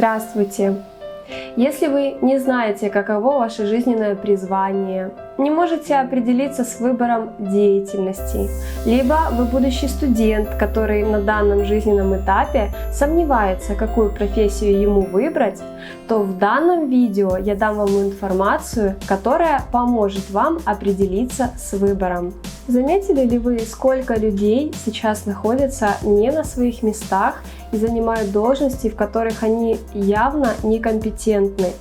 Здравствуйте! Если вы не знаете, каково ваше жизненное призвание, не можете определиться с выбором деятельности, либо вы будущий студент, который на данном жизненном этапе сомневается, какую профессию ему выбрать, то в данном видео я дам вам информацию, которая поможет вам определиться с выбором. Заметили ли вы, сколько людей сейчас находятся не на своих местах и занимают должности, в которых они явно некомпетентны?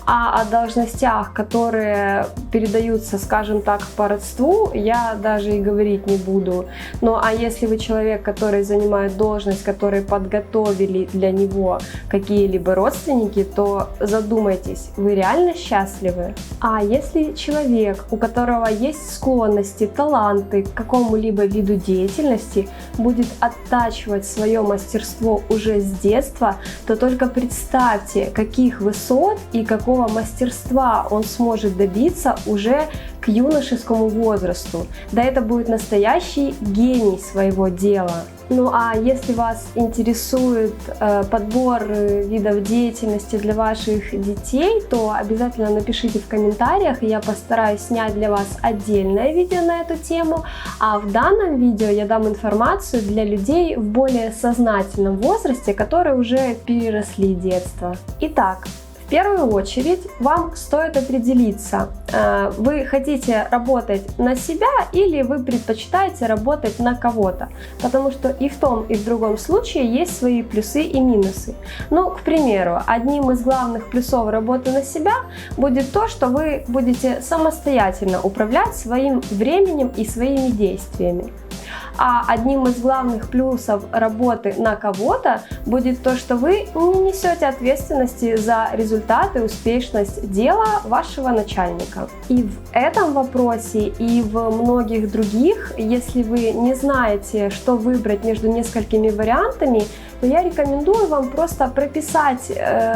А о должностях, которые передаются, скажем так, по родству, я даже и говорить не буду. Ну а если вы человек, который занимает должность, которую подготовили для него какие-либо родственники, то задумайтесь, вы реально счастливы? А если человек, у которого есть склонности, таланты к какому-либо виду деятельности, будет оттачивать свое мастерство уже с детства, то только представьте, каких высот и какого мастерства он сможет добиться уже к юношескому возрасту. Да это будет настоящий гений своего дела. Ну а если вас интересует подбор видов деятельности для ваших детей, то обязательно напишите в комментариях, и я постараюсь снять для вас отдельное видео на эту тему. А в данном видео я дам информацию для людей в более сознательном возрасте, которые уже переросли детство. Итак, в первую очередь вам стоит определиться, вы хотите работать на себя или вы предпочитаете работать на кого-то, потому что и в том, и в другом случае есть свои плюсы и минусы. Ну, к примеру, одним из главных плюсов работы на себя будет то, что вы будете самостоятельно управлять своим временем и своими действиями. А одним из главных плюсов работы на кого-то будет то, что вы не несете ответственности за результаты, успешность дела вашего начальника. И в этом вопросе, и в многих других, если вы не знаете, что выбрать между несколькими вариантами, то я рекомендую вам просто прописать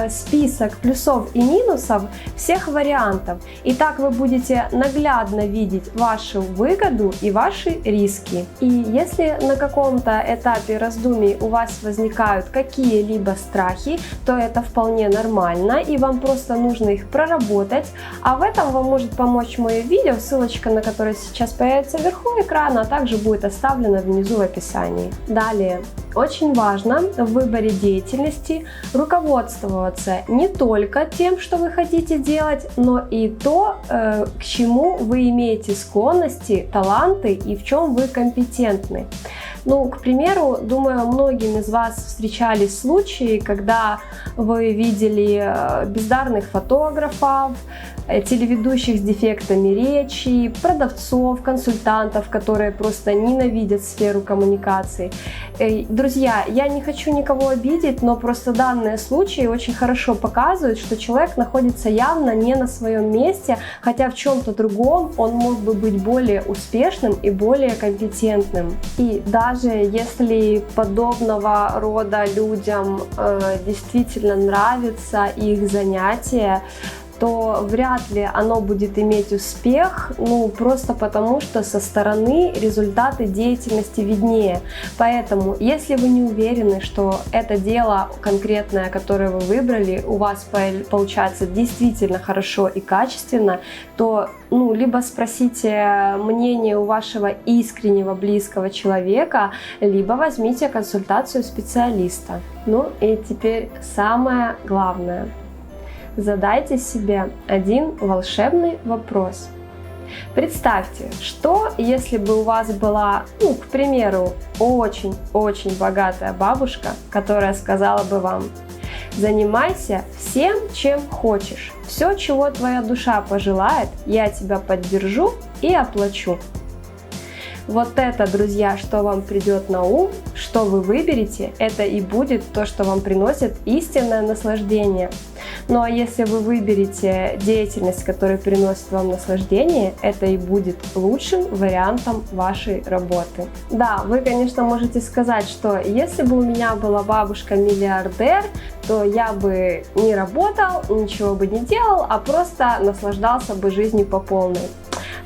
список плюсов и минусов всех вариантов. И так вы будете наглядно видеть вашу выгоду и ваши риски. И если на каком-то этапе раздумий у вас возникают какие-либо страхи, то это вполне нормально, и вам просто нужно их проработать. А в этом вам может помочь мое видео, ссылочка на которое сейчас появится вверху экрана, а также будет оставлена внизу в описании. Далее. Очень важно в выборе деятельности руководствоваться не только тем, что вы хотите делать, но и то, к чему вы имеете склонности, таланты и в чем вы компетентны. Ну, к примеру, думаю, многим из вас встречались случаи, когда вы видели бездарных фотографов, телеведущих с дефектами речи, продавцов, консультантов, которые просто ненавидят сферу коммуникаций. Друзья, я не хочу никого обидеть, но просто данные случаи очень хорошо показывают, что человек находится явно не на своем месте, хотя в чем-то другом он мог бы быть более успешным и более компетентным. И даже если подобного рода людям действительно нравится их занятие, то вряд ли оно будет иметь успех, ну просто потому, что со стороны результаты деятельности виднее. Поэтому, если вы не уверены, что это дело конкретное, которое вы выбрали, у вас получается действительно хорошо и качественно, то либо спросите мнение у вашего искреннего близкого человека, либо возьмите консультацию специалиста. Ну и теперь самое главное. Задайте себе один волшебный вопрос. Представьте, что если бы у вас была, к примеру, очень-очень богатая бабушка, которая сказала бы вам: занимайся всем, чем хочешь, все, чего твоя душа пожелает, я тебя поддержу и оплачу. Вот это, друзья, что вам придет на ум, что вы выберете, это и будет то, что вам приносит истинное наслаждение. Ну а если вы выберете деятельность, которая приносит вам наслаждение, это и будет лучшим вариантом вашей работы. Да, вы, конечно, можете сказать, что если бы у меня была бабушка-миллиардер, то я бы не работал, ничего бы не делал, а просто наслаждался бы жизнью по полной.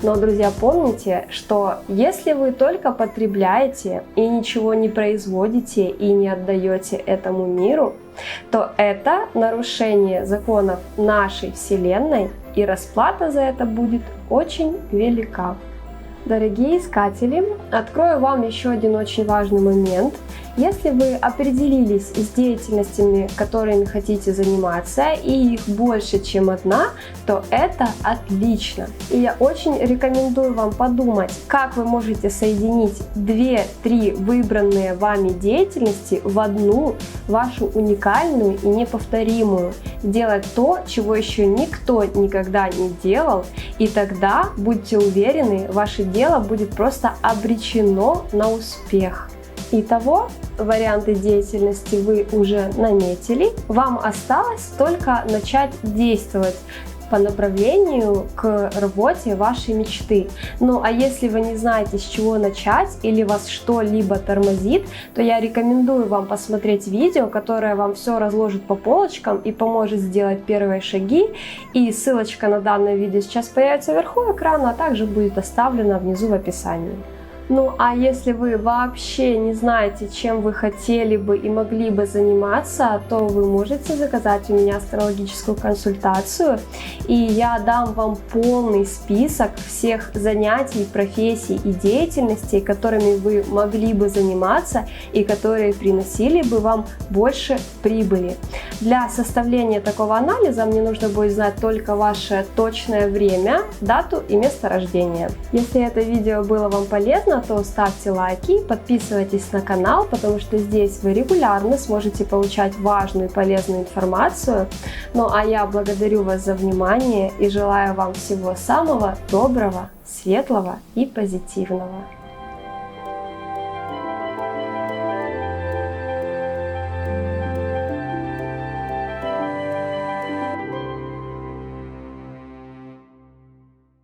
Но, друзья, помните, что если вы только потребляете и ничего не производите и не отдаете этому миру, то это нарушение законов нашей Вселенной, и расплата за это будет очень велика. Дорогие искатели, открою вам еще один очень важный момент. Если вы определились с деятельностями, которыми хотите заниматься, и их больше, чем одна, то это отлично. И я очень рекомендую вам подумать, как вы можете соединить 2-3 выбранные вами деятельности в одну, вашу уникальную и неповторимую. Сделать то, чего еще никто никогда не делал, и тогда, будьте уверены, ваше дело будет просто обречено на успех. Итого, варианты деятельности вы уже наметили, вам осталось только начать действовать по направлению к работе вашей мечты. Ну а если вы не знаете, с чего начать или вас что-либо тормозит, то я рекомендую вам посмотреть видео, которое вам все разложит по полочкам и поможет сделать первые шаги. И ссылочка на данное видео сейчас появится вверху экрана, а также будет оставлена внизу в описании. Ну а если вы вообще не знаете, чем вы хотели бы и могли бы заниматься, то вы можете заказать у меня астрологическую консультацию, и я дам вам полный список всех занятий, профессий и деятельностей, которыми вы могли бы заниматься и которые приносили бы вам больше прибыли. Для составления такого анализа мне нужно будет знать только ваше точное время, дату и место рождения. Если это видео было вам полезно, то ставьте лайки, подписывайтесь на канал, потому что здесь вы регулярно сможете получать важную и полезную информацию. Ну а я благодарю вас за внимание и желаю вам всего самого доброго, светлого и позитивного.